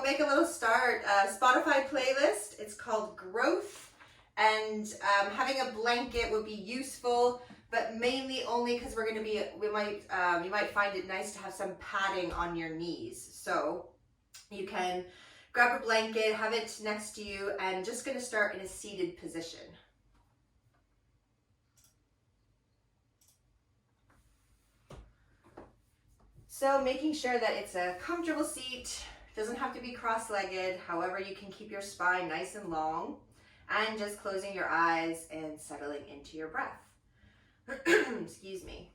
make a little start. Spotify playlist. It's called Growth, and having a blanket would be useful, but mainly only because we're going to be. You might find it nice to have some padding on your knees. So you can grab a blanket, have it next to you, and just going to start in a seated position. So making sure that it's a comfortable seat, doesn't have to be cross-legged, however you can keep your spine nice and long, and just closing your eyes and settling into your breath. Excuse me.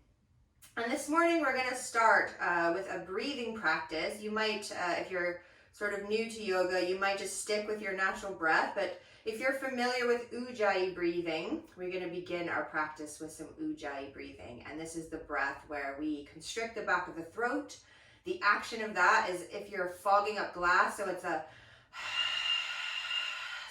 And this morning we're going to start with a breathing practice. You might, if you're sort of new to yoga, you might just stick with your natural breath, but if you're familiar with Ujjayi breathing, we're going to begin our practice with some Ujjayi breathing. And this is the breath where we constrict the back of the throat. The action of that is if you're fogging up glass, so it's a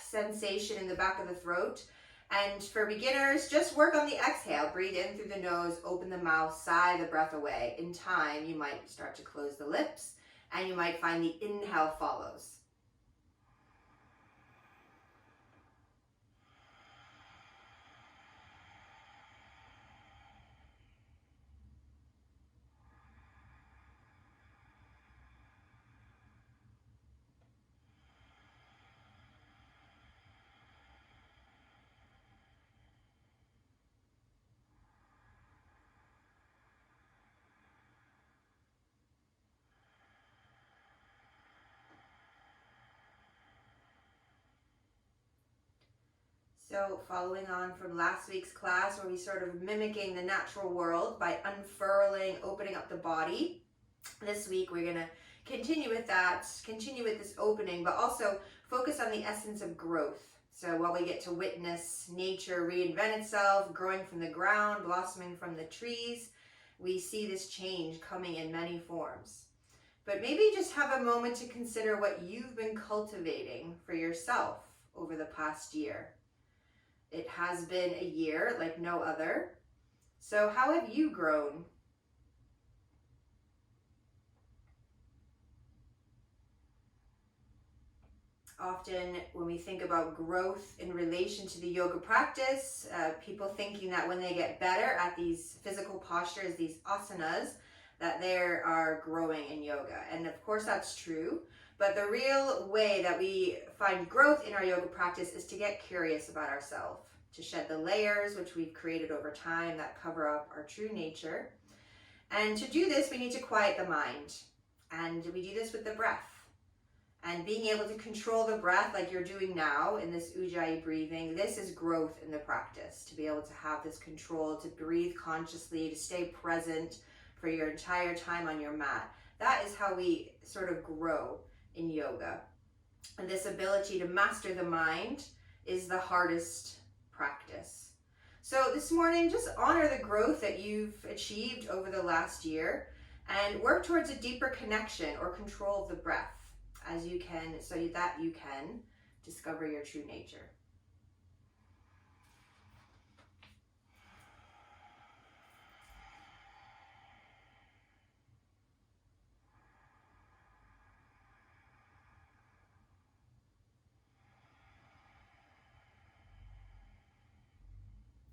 sensation in the back of the throat. And for beginners, just work on the exhale. Breathe in through the nose, open the mouth, sigh the breath away. In time, you might start to close the lips, and you might find the inhale follows. So following on from last week's class where we sort of mimicking the natural world by unfurling, opening up the body, this week we're going to continue with that, continue with this opening, but also focus on the essence of growth. So while we get to witness nature reinvent itself, growing from the ground, blossoming from the trees, we see this change coming in many forms. But maybe just have a moment to consider what you've been cultivating for yourself over the past year. It has been a year like no other. So how have you grown? Often when we think about growth in relation to the yoga practice, people thinking that when they get better at these physical postures, these asanas, that they are growing in yoga. And of course that's true. But the real way that we find growth in our yoga practice is to get curious about ourselves, to shed the layers which we've created over time that cover up our true nature. And to do this, we need to quiet the mind. And we do this with the breath. And being able to control the breath like you're doing now in this Ujjayi breathing, this is growth in the practice. To be able to have this control, to breathe consciously, to stay present for your entire time on your mat. That is how we sort of grow in yoga. And this ability to master the mind is the hardest practice. So this morning, just honor the growth that you've achieved over the last year and work towards a deeper connection or control of the breath as you can, so that you can discover your true nature.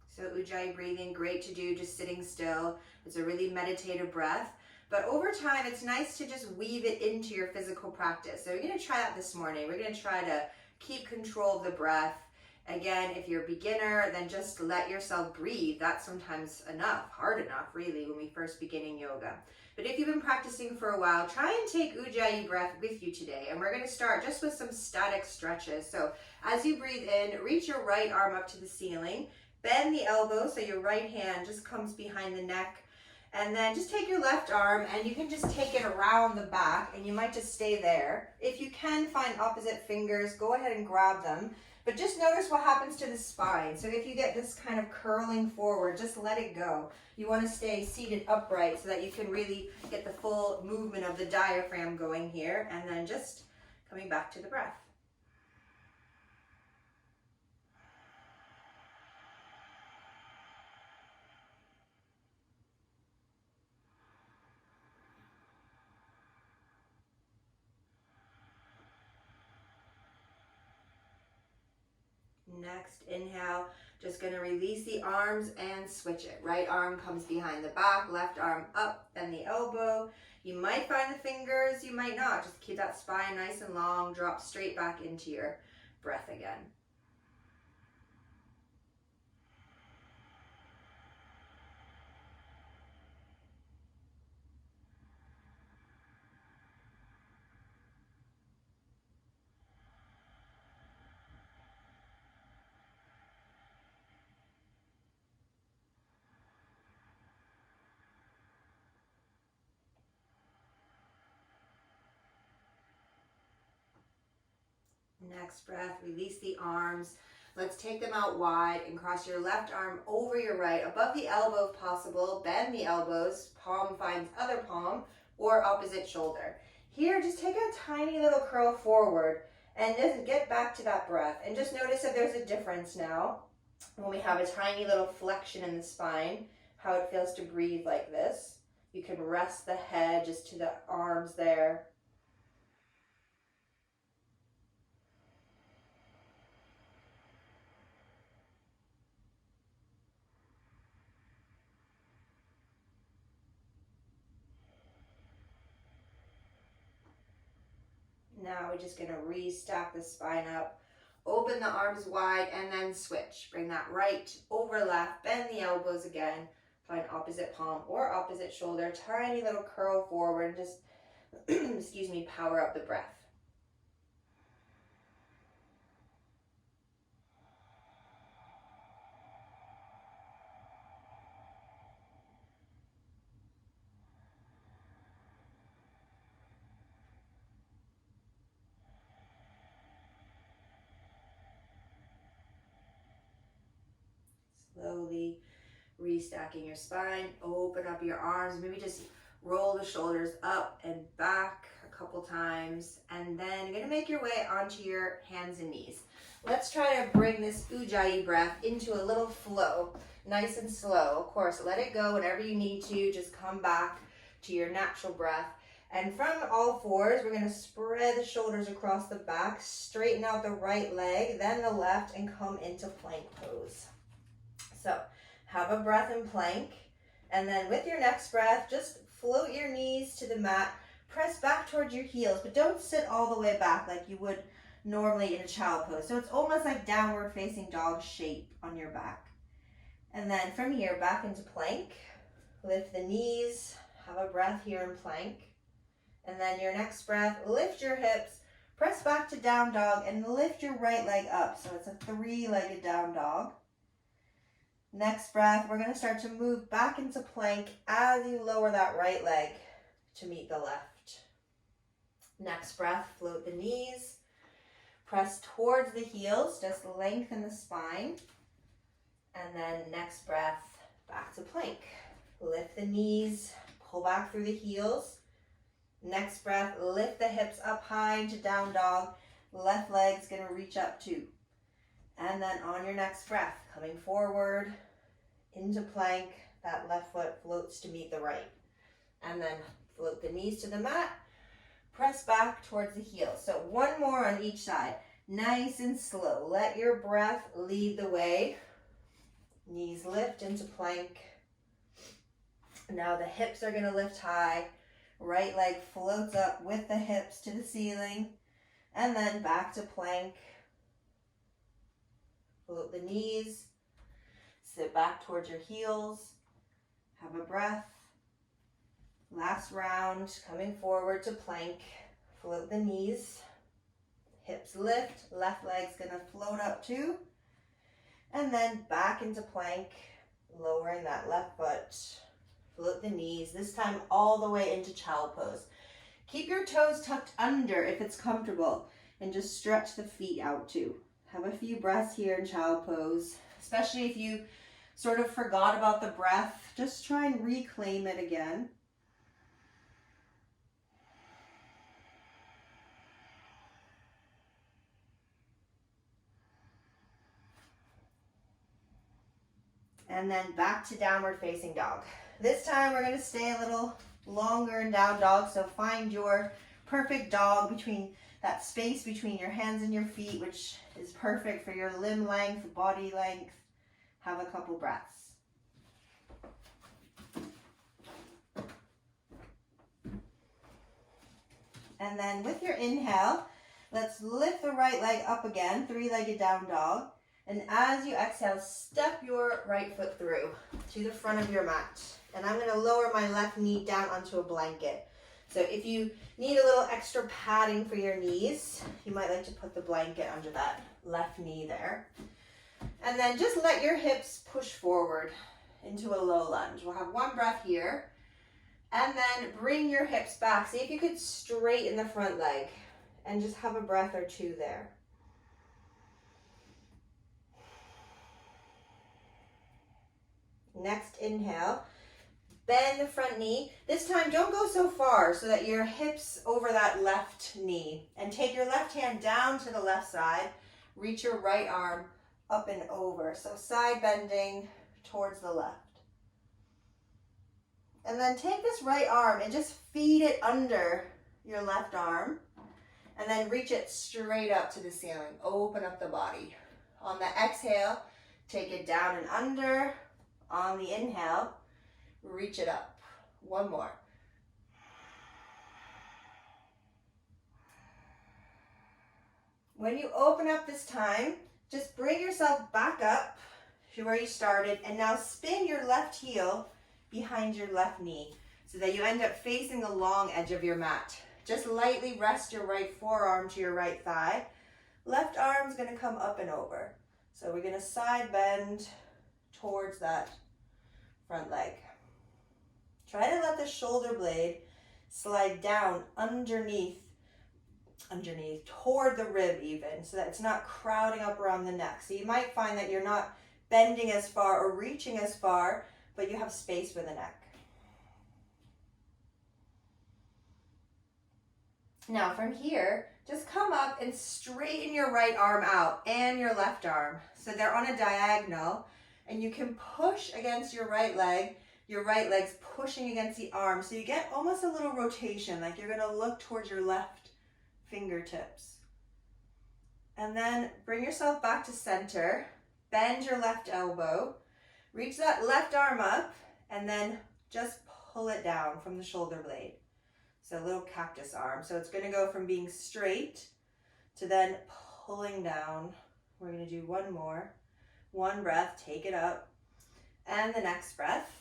So Ujjayi breathing, great to do just sitting still. It's a really meditative breath. But over time, it's nice to just weave it into your physical practice. So we're going to try that this morning. We're going to try to keep control of the breath. Again, if you're a beginner, then just let yourself breathe. That's sometimes enough, hard enough, really, when we first beginning yoga. But if you've been practicing for a while, try and take Ujjayi breath with you today. And we're going to start just with some static stretches. So as you breathe in, reach your right arm up to the ceiling. Bend the elbow so your right hand just comes behind the neck. And then just take your left arm and you can just take it around the back and you might just stay there. If you can find opposite fingers, go ahead and grab them. But just notice what happens to the spine. So if you get this kind of curling forward, just let it go. You want to stay seated upright so that you can really get the full movement of the diaphragm going here. And then just coming back to the breath. Next inhale, just going to release the arms and switch it. Right arm comes behind the back, left arm up, bend the elbow. You might find the fingers, you might not. Just keep that spine nice and long, drop straight back into your breath again. Next breath, release the arms. Let's take them out wide and cross your left arm over your right, above the elbow if possible. Bend the elbows, palm finds other palm or opposite shoulder. Here, just take a tiny little curl forward and just get back to that breath. And just notice if there's a difference now when we have a tiny little flexion in the spine, how it feels to breathe like this. You can rest the head just to the arms there. Now we're just going to restack the spine up, open the arms wide, and then switch. Bring that right over left, bend the elbows again, find opposite palm or opposite shoulder, tiny little curl forward, and just, excuse me, power up the breath. Slowly restacking your spine, open up your arms, maybe just roll the shoulders up and back a couple times, and then you're going to make your way onto your hands and knees. Let's try to bring this Ujjayi breath into a little flow, nice and slow. Of course, let it go whenever you need to, just come back to your natural breath. And from all fours, we're going to spread the shoulders across the back, straighten out the right leg, then the left, and come into plank pose. So have a breath in plank, and then with your next breath, just float your knees to the mat, press back towards your heels, but don't sit all the way back like you would normally in a child pose. So it's almost like downward facing dog shape on your back. And then from here, back into plank, lift the knees, have a breath here in plank. And then your next breath, lift your hips, press back to down dog, and lift your right leg up. So it's a three-legged down dog. Next breath, we're going to start to move back into plank as you lower that right leg to meet the left. Next breath, float the knees, press towards the heels, just lengthen the spine. And then next breath, back to plank. Lift the knees, pull back through the heels. Next breath, lift the hips up high into down dog. Left leg's going to reach up too. And then on your next breath, coming forward into plank, that left foot floats to meet the right. And then float the knees to the mat, press back towards the heels. So one more on each side, nice and slow. Let your breath lead the way. Knees lift into plank. Now the hips are going to lift high. Right leg floats up with the hips to the ceiling. And then back to plank. Float the knees, sit back towards your heels, have a breath. Last round, coming forward to plank, float the knees, hips lift, left leg's gonna float up too, and then back into plank, lowering that left foot, float the knees, this time all the way into child pose. Keep your toes tucked under if it's comfortable, and just stretch the feet out too. Have a few breaths here in child pose, especially if you sort of forgot about the breath. Just try and reclaim it again. And then back to downward facing dog. This time we're going to stay a little longer in down dog, so find your perfect dog between that space between your hands and your feet, which is perfect for your limb length, body length. Have a couple breaths. And then with your inhale, let's lift the right leg up again, three-legged down dog. And as you exhale, step your right foot through to the front of your mat. And I'm going to lower my left knee down onto a blanket. So if you need a little extra padding for your knees, you might like to put the blanket under that left knee there. And then just let your hips push forward into a low lunge. We'll have one breath here. And then bring your hips back. See if you could straighten the front leg and just have a breath or two there. Next inhale, bend the front knee. This time don't go so far so that your hips over that left knee, and take your left hand down to the left side. Reach your right arm up and over. So side bending towards the left. And then take this right arm and just feed it under your left arm. And then reach it straight up to the ceiling. Open up the body. On the exhale, take it down and under. On the inhale, reach it up. One more. When you open up this time, just bring yourself back up to where you started, and now spin your left heel behind your left knee so that you end up facing the long edge of your mat. Just lightly rest your right forearm to your right thigh. Left arm's going to come up and over. So we're going to side bend towards that front leg. Try to let the shoulder blade slide down underneath toward the rib even, so that it's not crowding up around the neck. So you might find that you're not bending as far or reaching as far, but you have space for the neck. Now from here, just come up and straighten your right arm out and your left arm so they're on a diagonal, and you can push against your right leg. Your right leg's pushing against the arm, so you get almost a little rotation, like you're going to look towards your left fingertips. And then bring yourself back to center, bend your left elbow, reach that left arm up, and then just pull it down from the shoulder blade. So a little cactus arm. So it's going to go from being straight to then pulling down. We're going to do one more. One breath, take it up. And the next breath,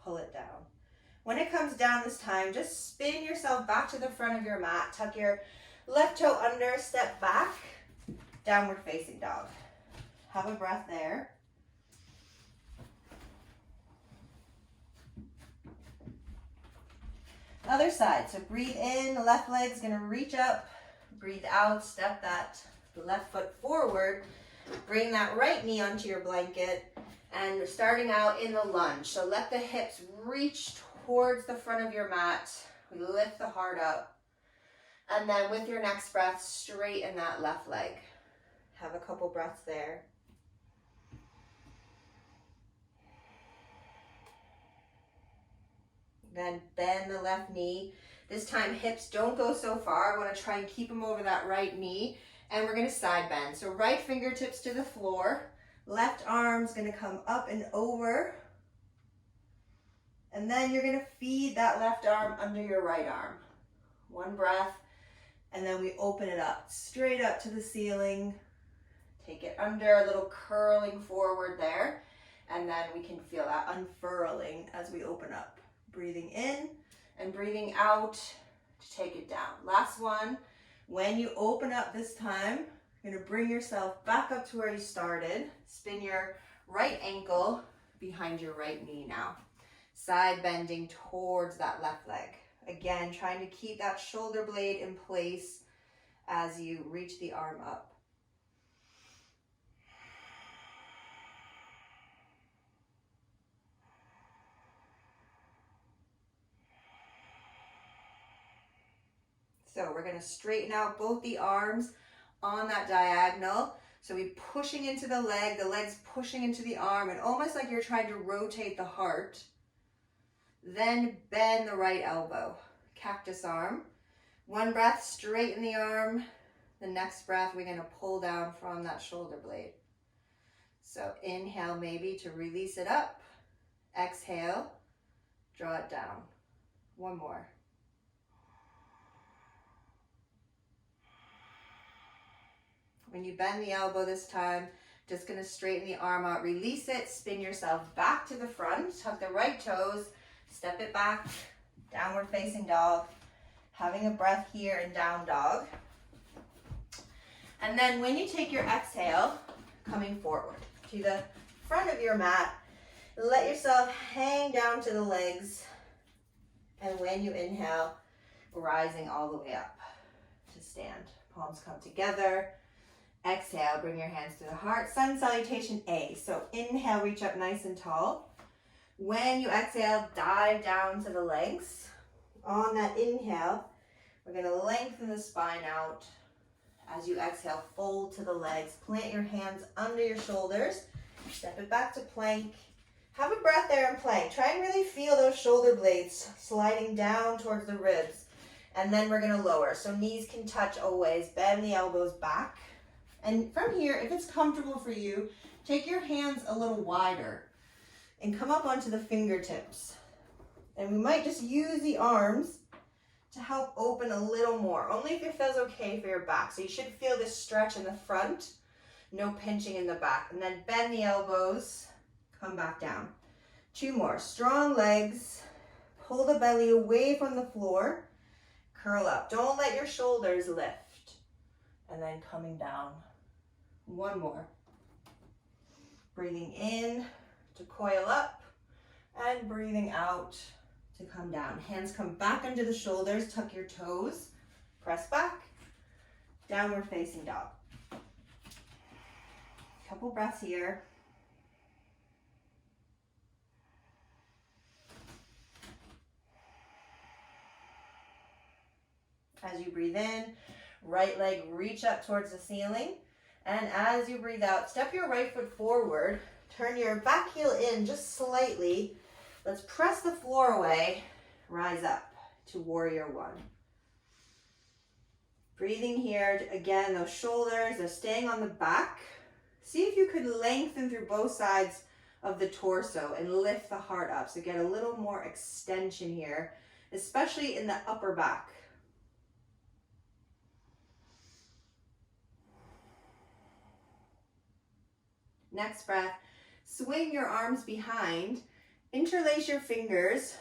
pull it down. When it comes down this time, just spin yourself back to the front of your mat. Tuck your left toe under, step back, downward facing dog. Have a breath there. Other side. So breathe in, the left leg's gonna reach up. Breathe out, step that left foot forward. Bring that right knee onto your blanket, and starting out in the lunge. So let the hips reach towards the front of your mat. We lift the heart up. And then with your next breath, straighten that left leg. Have a couple breaths there. Then bend the left knee. This time hips don't go so far. I want to try and keep them over that right knee. And we're going to side bend. So right fingertips to the floor. Left arm's going to come up and over. And then you're going to feed that left arm under your right arm. One breath. And then we open it up, straight up to the ceiling. Take it under, a little curling forward there. And then we can feel that unfurling as we open up. Breathing in and breathing out to take it down. Last one. When you open up this time, you're going to bring yourself back up to where you started. Spin your right ankle behind your right knee now. Side bending towards that left leg. Again, trying to keep that shoulder blade in place as you reach the arm up. So we're going to straighten out both the arms on that diagonal. So we're pushing into the leg's pushing into the arm, and almost like you're trying to rotate the heart. Then bend the right elbow, cactus arm. One breath, straighten the arm. The next breath, we're gonna pull down from that shoulder blade. So inhale maybe to release it up. Exhale, draw it down. One more. When you bend the elbow this time, just gonna straighten the arm out, release it, spin yourself back to the front, tuck the right toes, step it back, downward facing dog, having a breath here in down dog. And then when you take your exhale, coming forward to the front of your mat, let yourself hang down to the legs. And when you inhale, rising all the way up to stand. Palms come together. Exhale, bring your hands to the heart. Sun salutation A. So inhale, reach up nice and tall. When you exhale, dive down to the legs. On that inhale, we're going to lengthen the spine out. As you exhale, fold to the legs. Plant your hands under your shoulders. Step it back to plank. Have a breath there in plank. Try and really feel those shoulder blades sliding down towards the ribs. And then we're going to lower. So knees can touch always. Bend the elbows back. And from here, if it's comfortable for you, take your hands a little wider and come up onto the fingertips. And we might just use the arms to help open a little more, only if it feels okay for your back. So you should feel this stretch in the front, no pinching in the back. And then bend the elbows, come back down. Two more, strong legs, pull the belly away from the floor, curl up. Don't let your shoulders lift. And then coming down. One more. Breathing in to coil up and breathing out to come down. Hands come back under the shoulders, tuck your toes, press back, downward facing dog. Couple breaths here. As you breathe in, right leg reach up towards the ceiling. And as you breathe out, step your right foot forward. Turn your back heel in just slightly. Let's press the floor away. Rise up to warrior one. Breathing here, again, those shoulders, they're staying on the back. See if you could lengthen through both sides of the torso and lift the heart up. So get a little more extension here, especially in the upper back. Next breath, swing your arms behind, interlace your fingers,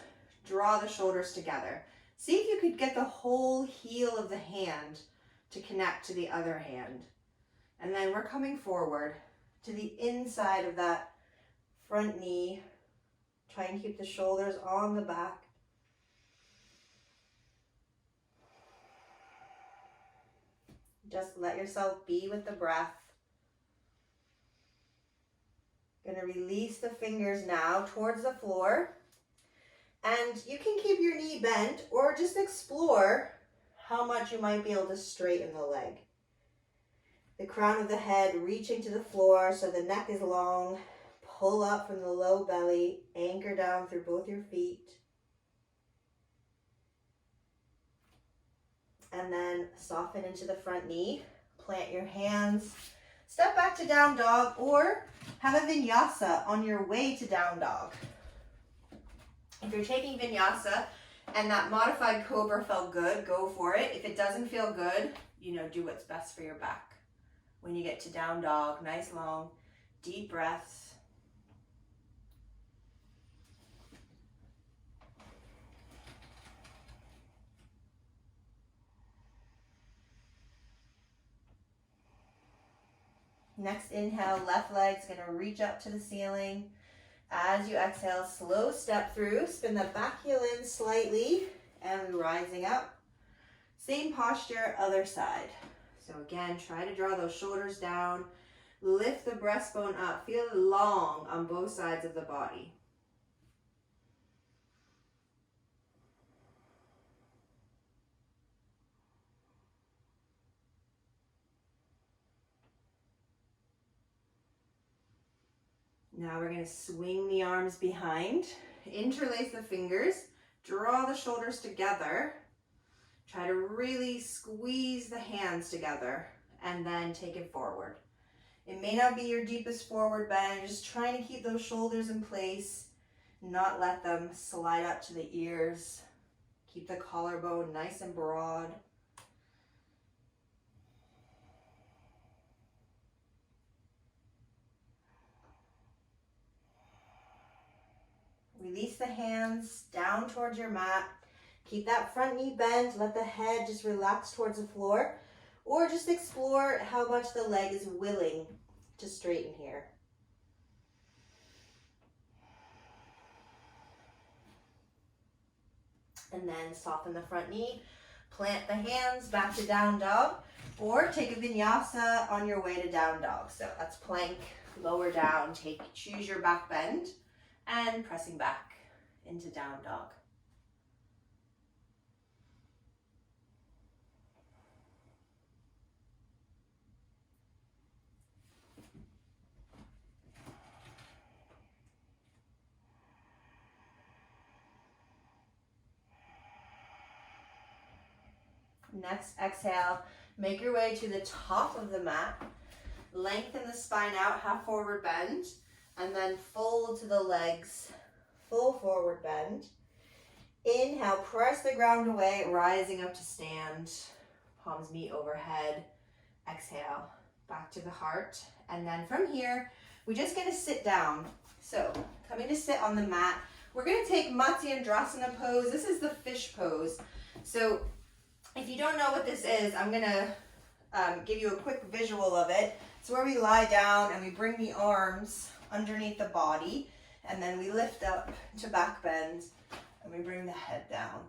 draw the shoulders together. See if you could get the whole heel of the hand to connect to the other hand. And then we're coming forward to the inside of that front knee. Try and keep the shoulders on the back. Just let yourself be with the breath. Gonna release the fingers now towards the floor. And you can keep your knee bent or just explore how much you might be able to straighten the leg. The crown of the head reaching to the floor so the neck is long. Pull up from the low belly, anchor down through both your feet. And then soften into the front knee. Plant your hands. Step back to down dog or have a vinyasa on your way to down dog. If you're taking vinyasa and that modified cobra felt good, go for it. If it doesn't feel good, do what's best for your back. When you get to down dog, nice long, deep breaths. Next inhale, left leg's gonna reach up to the ceiling. As you exhale, slow step through, spin the back heel in slightly, and we're rising up. Same posture, other side. So again, try to draw those shoulders down, lift the breastbone up, feel long on both sides of the body. Now we're going to swing the arms behind, interlace the fingers, draw the shoulders together, Try to really squeeze the hands together and then take it forward. It may not be your deepest forward bend. You're just trying to keep those shoulders in place, not let them slide up to the ears. Keep the collarbone nice and broad. Release the hands down towards your mat. Keep that front knee bent. Let the head just relax towards the floor. Or just explore how much the leg is willing to straighten here. And then soften the front knee. Plant the hands back to down dog. Or take a vinyasa on your way to down dog. So that's plank, lower down. Choose your back bend. And pressing back into down dog. Next, exhale, make your way to the top of the mat. Lengthen the spine out, half forward bend. And then fold to the legs, full forward bend. Inhale, press the ground away, rising up to stand. Palms meet overhead. Exhale, back to the heart. And then from here, we're just gonna sit down. So, coming to sit on the mat, we're gonna take Matsyendrasana pose. This is the fish pose. So, if you don't know what this is, I'm gonna give you a quick visual of it. It's where we lie down and we bring the arms underneath the body, and then we lift up to back bend and we bring the head down.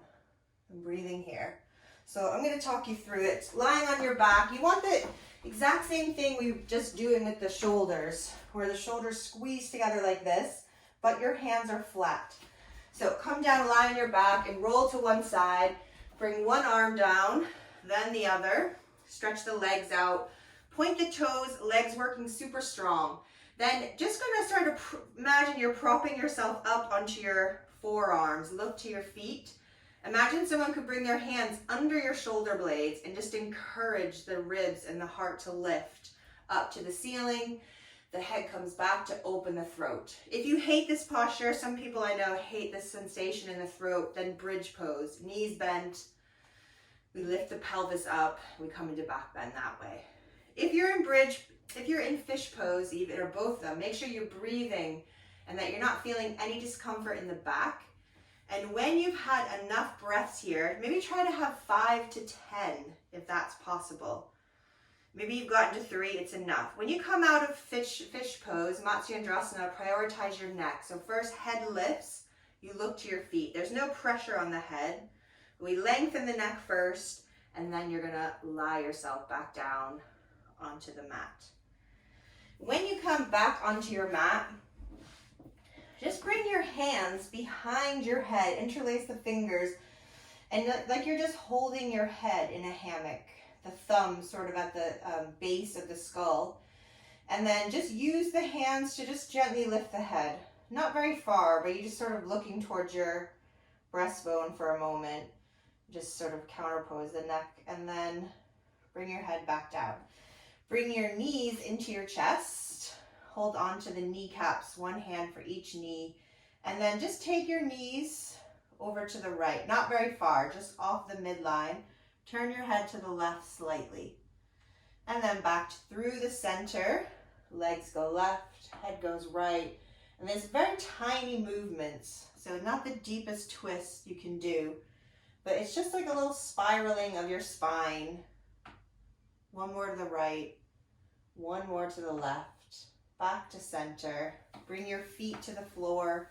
I'm breathing here. So I'm going to talk you through it. Lying on your back, you want the exact same thing we were just doing with the shoulders, where the shoulders squeeze together like this, but your hands are flat. So come down, lie on your back and roll to one side. Bring one arm down, then the other. Stretch the legs out. Point the toes, legs working super strong. Then just gonna start to imagine you're propping yourself up onto your forearms. Look to your feet. Imagine someone could bring their hands under your shoulder blades and just encourage the ribs and the heart to lift up to the ceiling. The head comes back to open the throat. If you hate this posture, some people I know hate this sensation in the throat, then bridge pose. Knees bent. We lift the pelvis up. We come into back bend that way. If you're in bridge, if you're in fish pose, even or both of them, make sure you're breathing and that you're not feeling any discomfort in the back. And when you've had enough breaths here, maybe try to have 5 to 10 if that's possible. Maybe you've gotten to 3, it's enough. When you come out of fish pose, Matsyendrasana, prioritize your neck. So first, head lifts, you look to your feet. There's no pressure on the head. We lengthen the neck first, and then you're gonna lie yourself back down onto the mat. When you come back onto your mat, just bring your hands behind your head, interlace the fingers, and like you're just holding your head in a hammock, the thumb sort of at the base of the skull. And then just use the hands to just gently lift the head. Not very far, but you just sort of looking towards your breastbone for a moment. Just sort of counterpose the neck and then bring your head back down. Bring your knees into your chest. Hold on to the kneecaps, one hand for each knee. And then just take your knees over to the right, not very far, just off the midline. Turn your head to the left slightly. And then back through the center. Legs go left, head goes right. And there's very tiny movements. So not the deepest twist you can do, but it's just like a little spiraling of your spine. One more to the right, one more to the left, back to center. Bring your feet to the floor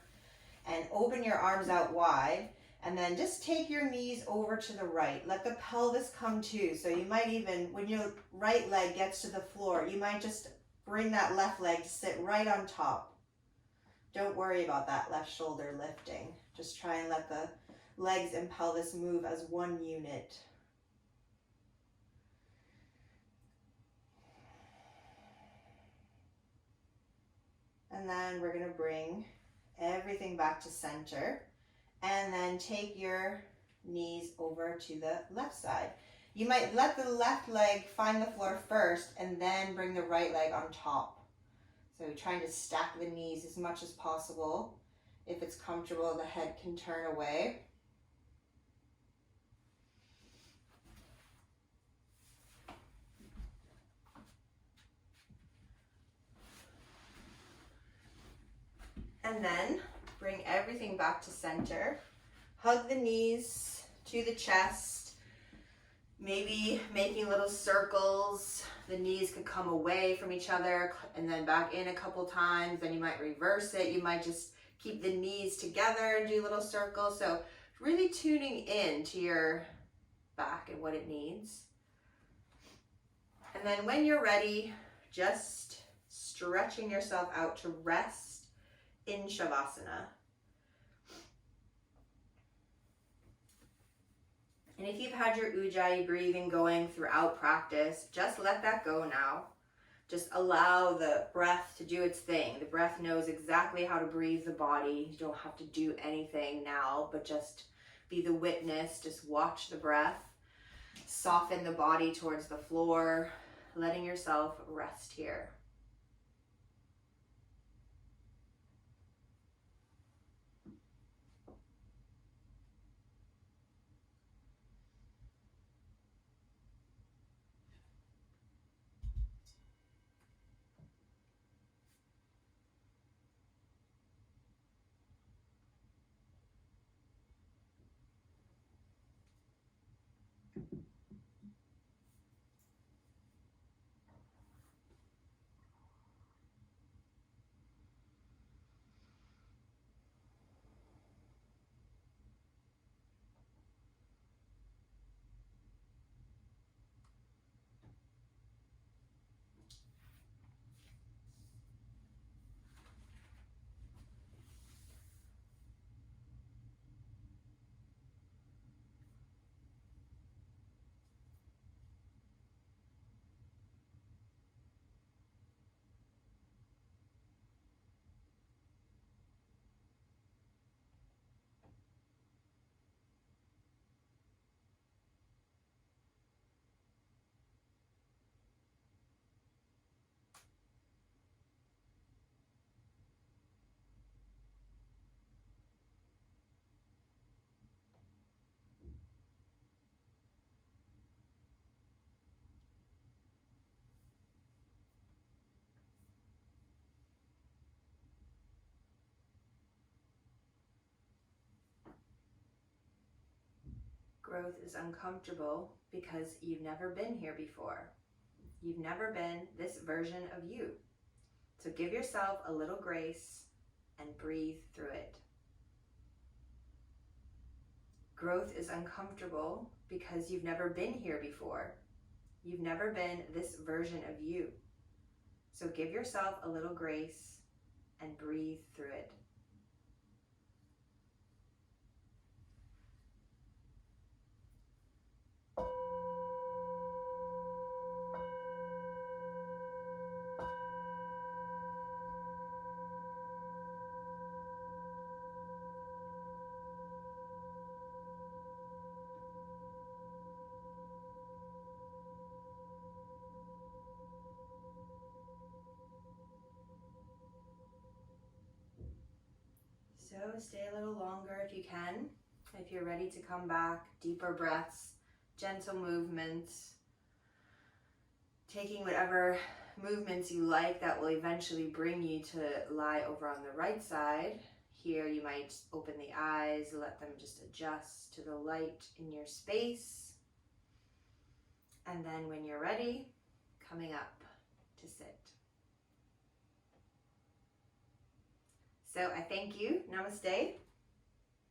and open your arms out wide. And then just take your knees over to the right. Let the pelvis come too. So you might even, when your right leg gets to the floor, you might just bring that left leg to sit right on top. Don't worry about that left shoulder lifting. Just try and let the legs and pelvis move as one unit. And then we're gonna bring everything back to center. And then take your knees over to the left side. You might let the left leg find the floor first and then bring the right leg on top. So trying to stack the knees as much as possible. If it's comfortable, the head can turn away. And then bring everything back to center. Hug the knees to the chest. Maybe making little circles. The knees could come away from each other and then back in a couple times. Then you might reverse it. You might just keep the knees together and do little circles. So really tuning in to your back and what it needs. And then when you're ready, just stretching yourself out to rest in Shavasana. And if you've had your Ujjayi breathing going throughout practice, just let that go now. Just allow the breath to do its thing. The breath knows exactly how to breathe the body. You don't have to do anything now, but just be the witness. Just watch the breath. Soften the body towards the floor, letting yourself rest here. Growth is uncomfortable because you've never been here before. You've never been this version of you. So give yourself a little grace and breathe through it. Growth is uncomfortable because you've never been here before. You've never been this version of you. So give yourself a little grace and breathe through it. So stay a little longer if you can. If you're ready to come back, deeper breaths, gentle movements, taking whatever movements you like that will eventually bring you to lie over on the right side. Here you might open the eyes, let them just adjust to the light in your space. And then when you're ready, coming up to sit. So I thank you. Namaste.